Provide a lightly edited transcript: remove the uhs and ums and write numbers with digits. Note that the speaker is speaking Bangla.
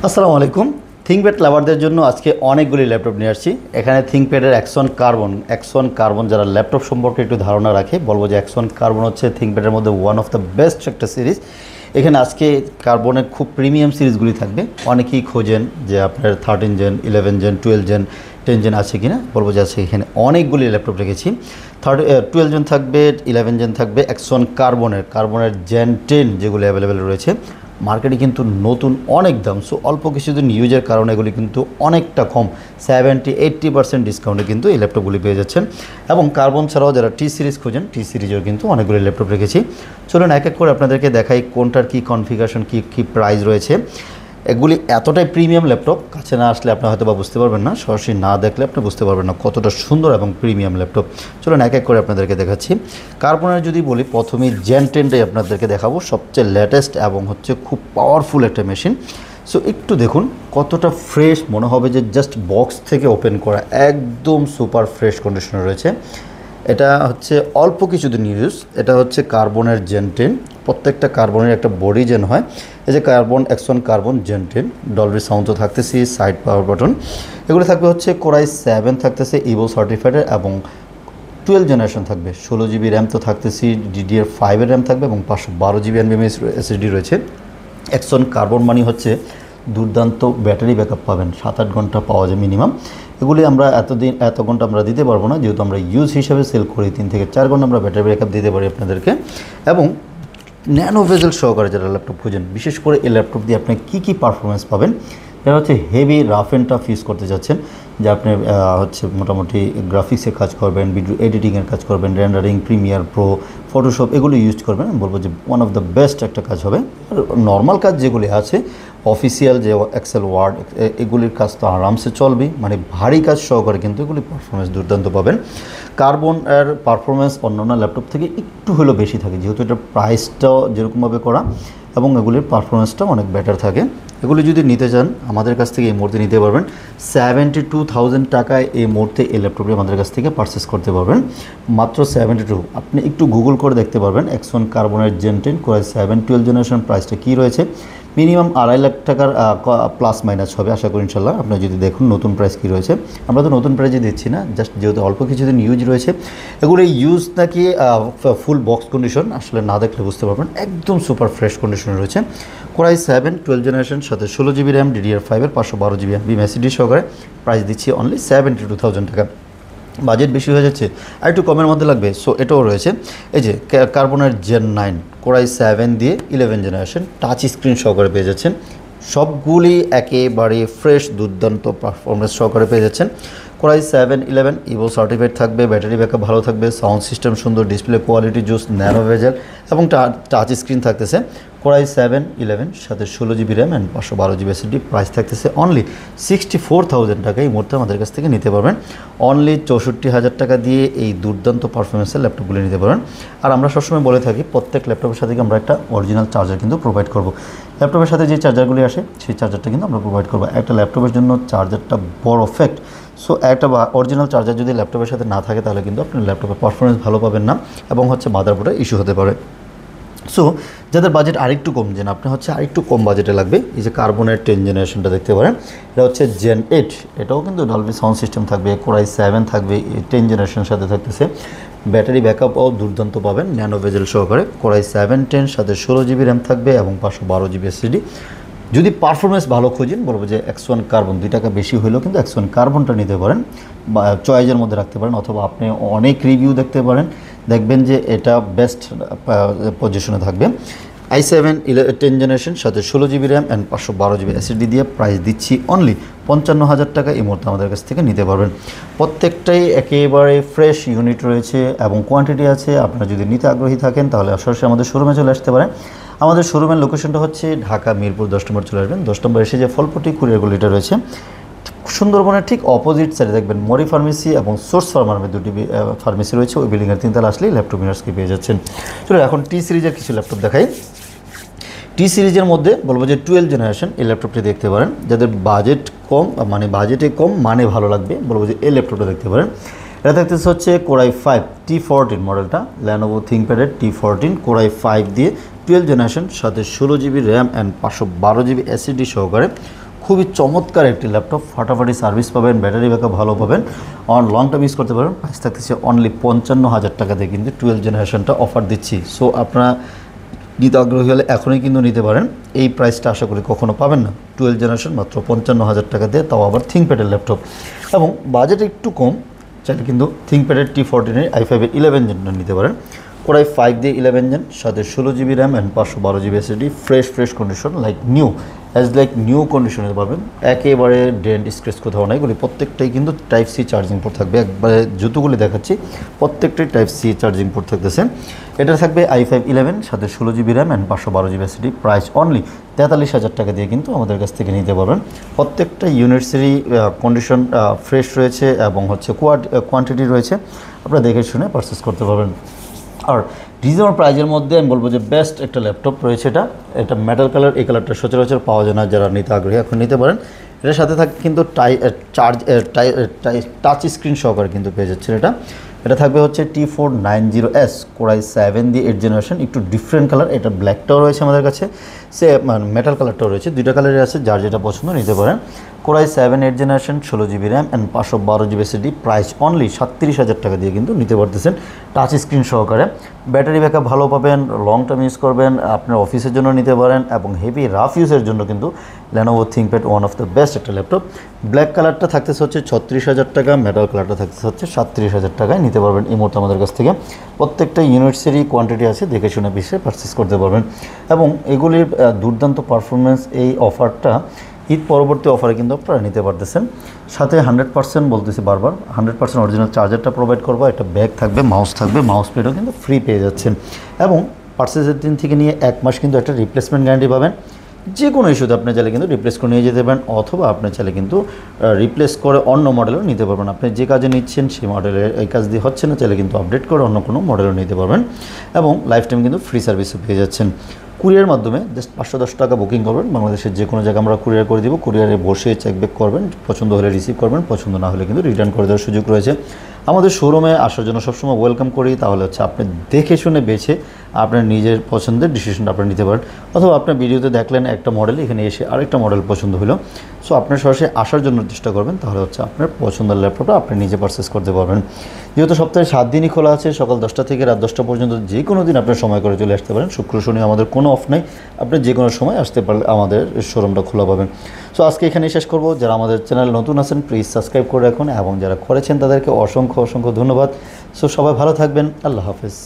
আসসালামু আলাইকুম। থিংকপ্যাড লাভারদের জন্য আজকে অনেকগুলি ল্যাপটপ নিয়ে আসছি। এখানে থিংকপ্যাডের এক্সন কার্বন যারা ল্যাপটপ সম্পর্কে একটু ধারণা রাখে বলবো যে এক্সন কার্বন হচ্ছে থিংকপ্যাডের মধ্যে ওয়ান অফ দ্য বেস্ট একটা সিরিজ। এখানে আজকে কার্বনের খুব প্রিমিয়াম সিরিজগুলি থাকবে। অনেকেই খোঁজেন যে আপনার 13 জেন 11 জেন 12 জেন 10 জেন আছে কিনা, বলবো যে আছে। এখানে অনেকগুলি ল্যাপটপ রেখেছি। 12 জেন থাকবে, 11 জেন থাকবে। এক্সন কার্বনের জেন 10 যেগুলো অ্যাভেলেবেল রয়েছে। মার্কেটে কিন্তু নতুন অনেক দাম, সো অল্প কিছুদিন ইউজের কারণে এগুলি কিন্তু অনেকটা কম 70-80% ডিসকাউন্টে কিন্তু এই ল্যাপটপগুলি পেয়ে যাচ্ছেন। এবং কার্বন ছাড়াও যারা টি সিরিজ খোঁজেন, টি সিরিজেও কিন্তু অনেকগুলি ল্যাপটপ রেখেছি। চলুন এক এক করে আপনাদেরকে দেখাই কোনটার কী কনফিগারেশন, কী প্রাইস রয়েছে। এগুলি এতটাই প্রিমিয়াম ল্যাপটপ, কাছে না আসলে আপনি হয়তো বা বুঝতে পারবেন না, সরাসরি না দেখলে আপনি বুঝতে পারবেন না কতটা সুন্দর এবং প্রিমিয়াম ল্যাপটপ। চলুন এক এক করে আপনাদেরকে দেখাচ্ছি। কার্বনের যদি বলি, প্রথমেই জেন 10টাই আপনাদেরকে দেখাবো, সবচেয়ে লেটেস্ট এবং হচ্ছে খুব পাওয়ারফুল একটা মেশিন। সো একটু দেখুন কতটা ফ্রেশ, মনে হবে যে জাস্ট বক্স থেকে ওপেন করা, একদম সুপার ফ্রেশ কন্ডিশনে রয়েছে। এটা হচ্ছে অল্প কিছুদিন ইউজ। এটা হচ্ছে কার্বনের জেন 10। প্রত্যেকটা কার্বনের একটা বডি জেন হয়। এই যে এক্সন কার্বন জেন 10, ডলবি সাউন্ড তো থাকতেছি, সাইড পাওয়ার বাটন এগুলো থাকবে। হচ্ছে কোরাই 7 থাকতেছে ইভো সার্টিফাইডের, এবং 12 জেনারেশন থাকবে। 16 জিবি র্যাম তো থাকতেছি, DDR5 র্যাম থাকবে এবং 512 জিবি এনভিএমএস এসএসডি রয়েছে। এক্সন কার্বন মানে হচ্ছে দুর্দান্ত ব্যাটারি ব্যাকআপ পাবেন, 7-8 ঘন্টা পাওয়া যায় মিনিমাম। এগুলি আমরা এত ঘন্টা আমরা দিতে পারবো না, যেহেতু আমরা ইউজ হিসাবে সেল করি। 3 থেকে 4 ঘন্টা আমরা ব্যাটারি ব্যাকআপ দিতে পারি আপনাদেরকে। এবং ন্যানো ভেজেল সহকারে যারা ল্যাপটপ খুঁজেন, বিশেষ করে এই ল্যাপটপ দিয়ে আপনি কী পারফরমেন্স পাবেন। এটা হচ্ছে heavy rough and tough use করতে যাচ্ছেন, যে আপনি হচ্ছে মোটামুটি গ্রাফিক্সের কাজ করবেন, ভিডিও এডিটিংয়ের কাজ করবেন, রেন্ডারিং, প্রিমিয়ার প্রো, ফটোশপ এগুলো ইউজ করবেন। আমি বলবো যে ওয়ান অফ দ্য বেস্ট একটা কাজ হবে। আর নর্মাল কাজ যেগুলি আছে, অফিসিয়াল যে এক্সেল, ওয়ার্ড, এগুলির কাজ তো আরামসে চলবে। মানে ভারী কাজ সহকারে কিন্তু এগুলি পারফরমেন্স দুর্দান্ত পাবেন। কার্বন এর পারফরমেন্স অন্যান্য ল্যাপটপ থেকে একটু হলেও বেশি থাকে, যেহেতু এটার প্রাইসটাও যেরকমভাবে করা, এবং এগুলির পারফরমেন্সটাও অনেক বেটার থাকে। এগুলি যদি নিতে চান আমাদের কাছ থেকে এই মুহূর্তে নিতে পারবেন। 72,000 টাকায় এই মুহূর্তে এই ল্যাপটপটি আমাদের কাছ থেকে পারচেস করতে পারবেন, মাত্র 72। আপনি একটু গুগল করে দেখতে পারবেন এক্সন কার্বনের জেন 10 কোরাই 7 12 জেনারেশন প্রাইসটা কী রয়েছে। মিনিমাম 2.5 লাখ টাকার প্লাস মাইনাস হবে আশা করি ইনশাল্লাহ। আপনি যদি দেখুন নতুন প্রাইস কী রয়েছে। আমরা তো নতুন প্রাইসে দিচ্ছি না, জাস্ট যেহেতু অল্প কিছুদিন ইউজ রয়েছে। এগুলো ইউজ নাকি ফুল বক্স কন্ডিশন, আসলে না দেখলে বুঝতে পারবেন, একদম সুপার ফ্রেশ কন্ডিশনে রয়েছে। কোরাই 7 12 জেনারেশন, সাথে 16 জিবি র্যাম, DDR5 512 জিবি এনভিএমএস সহকারে প্রাইস দিচ্ছি অনলি 72,000 টাকা। বাজেট বেশি হয়ে যাচ্ছে, আর একটু কমের মধ্যে লাগবে, সো এটাও রয়েছে। এই যে কার্বনের জেন 9 কোরাই 7 দিয়ে 11 জেনারেশন টাচ স্ক্রিন সহকারে পেয়ে যাচ্ছেন। সবগুলি একেবারে ফ্রেশ দুর্দান্ত পারফরমেন্স সহকারে পেয়ে যাচ্ছেন। কোরাই 7 11 ইভো সার্টিফাইড থাকবে, ব্যাটারি ব্যাকআপ ভালো থাকবে, সাউন্ড সিস্টেম সুন্দর, display quality juice, nano bezel এবং টাচ স্ক্রিন থাকতেছে। কোরাই 7 11 সাথে 16 GB RAM and 512 GB SSD, price থাকতেছে অনলি 64,000 টাকা। এই মুহূর্তে আমাদের কাছ থেকে নিতে পারবেন অনলি 64,000 টাকা দিয়ে এই দুর্দান্ত পারফরমেন্সের ল্যাপটপগুলি নিতে পারেন। আর আমরা সবসময় বলে থাকি প্রত্যেক ল্যাপটপের সাথে আমরা একটা অরিজিনাল চার্জার কিন্তু প্রোভাইড করব। ল্যাপটপের সাথে যে চার্জারগুলি আসে সেই চার্জারটা কিন্তু আমরা প্রোভাইড করবো। একটা ল্যাপটপের জন্য চার্জারটা বড় ফ্যাক্ট। সো একটা অরিজিনাল চার্জার যদি ল্যাপটপের সাথে না থাকে, তাহলে কিন্তু আপনি ল্যাপটপের পারফরমেন্স ভালো পাবেন না, এবং হচ্ছে মাদারবোর্ডে ইস্যু হতে পারে। সো যাদের বাজেট আরেকটু কম, যেন আপনি হচ্ছে আরেকটু কম বাজেটে লাগবে, এই যে কার্বনের 10 জেনারেশনটা দেখতে পারেন। এটা হচ্ছে জেন 8, এটাও কিন্তু ডলবি সাউন্ড সিস্টেম থাকবে, কোরাই 7 থাকবে, 10 জেনারেশনের সাথে থাকতেছে। ব্যাটারি ব্যাকআপও দুর্দান্ত পাবেন ন্যানো ভেজেল সহকারে। কোরাই 7 10 সাথে 16 জিবি র্যাম থাকবে এবং 512 জিবি এসএসডি। যদি পারফরমেন্স ভালো খোঁজেন, বলবো যে এক্সন কার্বন 2 টাকা বেশি হলেও কিন্তু এক্সন কার্বনটা নিতে পারেন, বা চয়েসের মধ্যে রাখতে পারেন, অথবা আপনি অনেক রিভিউ দেখতে পারেন, দেখবেন যে এটা বেস্ট পজিশনে থাকবে। i7 10 জেনারেশন সাথে 16 GB RAM and 512 GB SSD দিয়ে প্রাইস দিচ্ছি অনলি 55,000 টাকা। এই মুহূর্তে আমাদের কাছ থেকে নিতে পারবেন। প্রত্যেকটাই একেবারে ফ্রেশ ইউনিট রয়েছে এবং কোয়ান্টিটি আছে। আপনারা যদি নিতে আগ্রহী থাকেন তাহলে সরাসরি আমাদের শোরুমে চলে আসতে পারেন। আমাদের শোরুমের লোকেশনটা হচ্ছে ঢাকা মিরপুর 10 নম্বর চলে আসবেন। 10 নম্বর এসে যে ফলপটি কুরিয়ার গলিটা রয়েছে, সুন্দরবনের ঠিক অপোজিট সাইডে দেখবেন মরি ফার্মেসি এবং সোর্স ফার্মার দুটি ফার্মেসি রয়েছে। ওই বিল্ডিংয়ের 3 তলা আসলেই ল্যাপটপ মিনার্সকে পেয়ে যাচ্ছেন। চলো এখন টি সিরিজের কিছু ল্যাপটপ দেখাই। টি সিরিজের মধ্যে বলবো যে 12 জেনারেশন এই ল্যাপটপটি দেখতে পারেন। যাদের বাজেট কম, মানে বাজেটে কম মানে ভালো লাগবে, বলবো যে এই ল্যাপটপটা দেখতে পারেন। এটা থাকতেছে হচ্ছে কোরাই 5 T14 মডেলটা, ল্যানোভো থিংকপ্যাডের T14 কোরাই 5 দিয়ে 12 জেনারেশন সাথে 16 GB RAM and 512 GB SSD সহকারে। খুবই চমৎকার একটি ল্যাপটপ, ফাটাফাটি সার্ভিস পাবেন, ব্যাটারি ব্যাকআপ ভালো পাবেন, লং টার্ম ইউজ করতে পারেন। প্রাইস থাকতেছে অনলি 55,000 টাকাতে কিন্তু 12 জেনারেশনটা অফার দিচ্ছি। সো আপনারা নিতে আগ্রহী হলে এখনই কিন্তু নিতে পারেন। এই প্রাইসটা আশা করি কখনো পাবেন না। 12 জেনারেশন মাত্র 55,000 টাকা দিয়ে, তাও আবার থিংকপ্যাডের ল্যাপটপ, এবং বাজেট একটু কম চাইলে কিন্তু থিংকপ্যাডের T14 i5 11 জেনটা নিতে পারেন। কোরাই 5 দিয়ে 11 জেন, সাথে 16 GB RAM and 512 GB SSD, fresh condition, like new কন্ডিশনে পাবেন। একেবারে ডেন্ট স্ক্র্যাচ কোথাও নাই। এগুলি প্রত্যেকটাই কিন্তু টাইপ সি চার্জিং পোর্ট থাকবে। একবারে যতগুলি দেখাচ্ছি প্রত্যেকটাই টাইপ সি চার্জিং পোর্ট থাকতেছে। এটা থাকবে i5 11, সাথে 16 GB RAM and 512 GB SSD. Price only 43,000 টাকা দিয়ে কিন্তু আমাদের কাছ থেকে নিতে পারবেন। প্রত্যেকটা ইউনিভার্সিটি কন্ডিশন ফ্রেশ রয়েছে এবং হচ্ছে কোয়ান্টিটি রয়েছে, আপনারা দেখে শুনে পারচেস করতে পারবেন। আর রিজনেবল প্রাইজের মধ্যে আমি বলবো যে বেস্ট একটা ল্যাপটপ রয়েছে এটা মেটাল কালার। এই কালারটা সচরাচর পাওয়া যায় না, যারা নিতে আগ্রহী এখন নিতে পারেন। এটার সাথে থাকে কিন্তু টাচ স্ক্রিন সহকারে কিন্তু পেয়ে যাচ্ছেন। এটা থাকবে হচ্ছে T490S কোরাই 7 দিয়ে 8 জেনারেশন, একটু ডিফারেন্ট কালার। এটা ব্ল্যাকটাও রয়েছে আমাদের কাছে, মেটাল কালারটাও রয়েছে, দুইটা কালারের আছে, যার যেটা পছন্দ নিতে পারেন। Core i 7 8 generation, 16 GB RAM and 512 GB SSD. Price only 37,000 টাকা দিয়ে কিন্তু নিতে পারতেছেন টাচ স্ক্রিন সহকারে। ব্যাটারি ব্যাকআপ ভালো পাবেন, লং টার্ম ইউজ করবেন, আপনার অফিসের জন্য নিতে পারেন, এবং হেভি রাফ ইউজের জন্য কিন্তু Lenovo ThinkPad one of the best একটা ল্যাপটপ। ব্ল্যাক কালারটা থাকতেছে হচ্ছে 36,000 টাকা, মেটাল কালারটা থাকতেছে হচ্ছে 37,000 টাকায় নিতে পারবেন এই মুহূর্তে আমাদের কাছ থেকে। প্রত্যেকটা ইউনিভার্সিটি কোয়ান্টিটি আছে, দেখে শুনে বিষয়ে পারচেস করতে পারবেন। এবং এগুলির দুর্দান্ত পারফরমেন্স, এই অফারটা ঈদ পরবর্তী অফারে কিন্তু আপনারা নিতে পারতেছেন। সাথে 100% বলতেছি বারবার, 100% অরিজিনাল চার্জারটা প্রোভাইড করবো, একটা ব্যাগ থাকবে, মাউস থাকবে, মাউস প্যাডও কিন্তু ফ্রি পেয়ে যাচ্ছেন। এবং পারচেসের দিন থেকে নিয়ে 1 মাস কিন্তু একটা রিপ্লেসমেন্ট গ্যারান্টি পাবেন। যে কোনো ইস্যুতে আপনি চাইলে কিন্তু রিপ্লেস করে নিয়ে যেতে পারেন, অথবা আপনি চাইলে কিন্তু রিপ্লেস করে অন্য মডেলও নিতে পারবেন। আপনি যে কাজে নিচ্ছেন সেই মডেলের এই কাজ দিয়ে হচ্ছে না, চাইলে কিন্তু আপডেট করে অন্য কোনো মডেলও নিতে পারবেন। এবং লাইফ টাইম কিন্তু ফ্রি সার্ভিসও পেয়ে যাচ্ছেন। কুরিয়ার মাধ্যমে জাস্ট 510 টাকা বুকিং করবেন, বাংলাদেশের যে কোনো জায়গায় আমরা কুরিয়ার করে দিব। কুরিয়ারে বসে চেক ব্যাক করবেন, পছন্দ হলে রিসিভ করবেন, পছন্দ না হলে কিন্তু রিটার্ন করে দেওয়ার সুযোগ রয়েছে। আমাদের শোরুমে আসার জন্য সবসময় ওয়েলকাম করি। তাহলে হচ্ছে আপনি দেখে শুনে বেছে আপনার নিজের পছন্দের ডিসিশনটা আপনি নিতে পারেন। অথবা আপনার ভিডিওতে দেখলেন একটা মডেল, এখানে এসে আরেকটা মডেল পছন্দ হলো, সো আপনার সরাসরি আসার জন্য চেষ্টা করবেন, তাহলে হচ্ছে আপনার পছন্দের ল্যাপটপটা আপনি নিজে পারচেস করতে পারবেন। যেহেতু সপ্তাহে 7 দিনই খোলা আছে, সকাল 10টা থেকে রাত 10টা পর্যন্ত, যে কোনো দিন আপনার সময় করে চলে আসতে পারেন। শুক্র শনি আমাদের কোনো অফ নাই, আপনি যে কোনো সময় আসতে পারলে আমাদের শোরুমটা খোলা পাবেন। সো আজকে এখানেই শেষ করব। যারা আমাদের চ্যানেল নতুন আছেন প্লিজ সাবস্ক্রাইব করে রাখুন, এবং যারা করেছেন তাদেরকে অসংখ্য ধন্যবাদ। সো সবাই ভালো থাকবেন, আল্লাহ হাফেজ।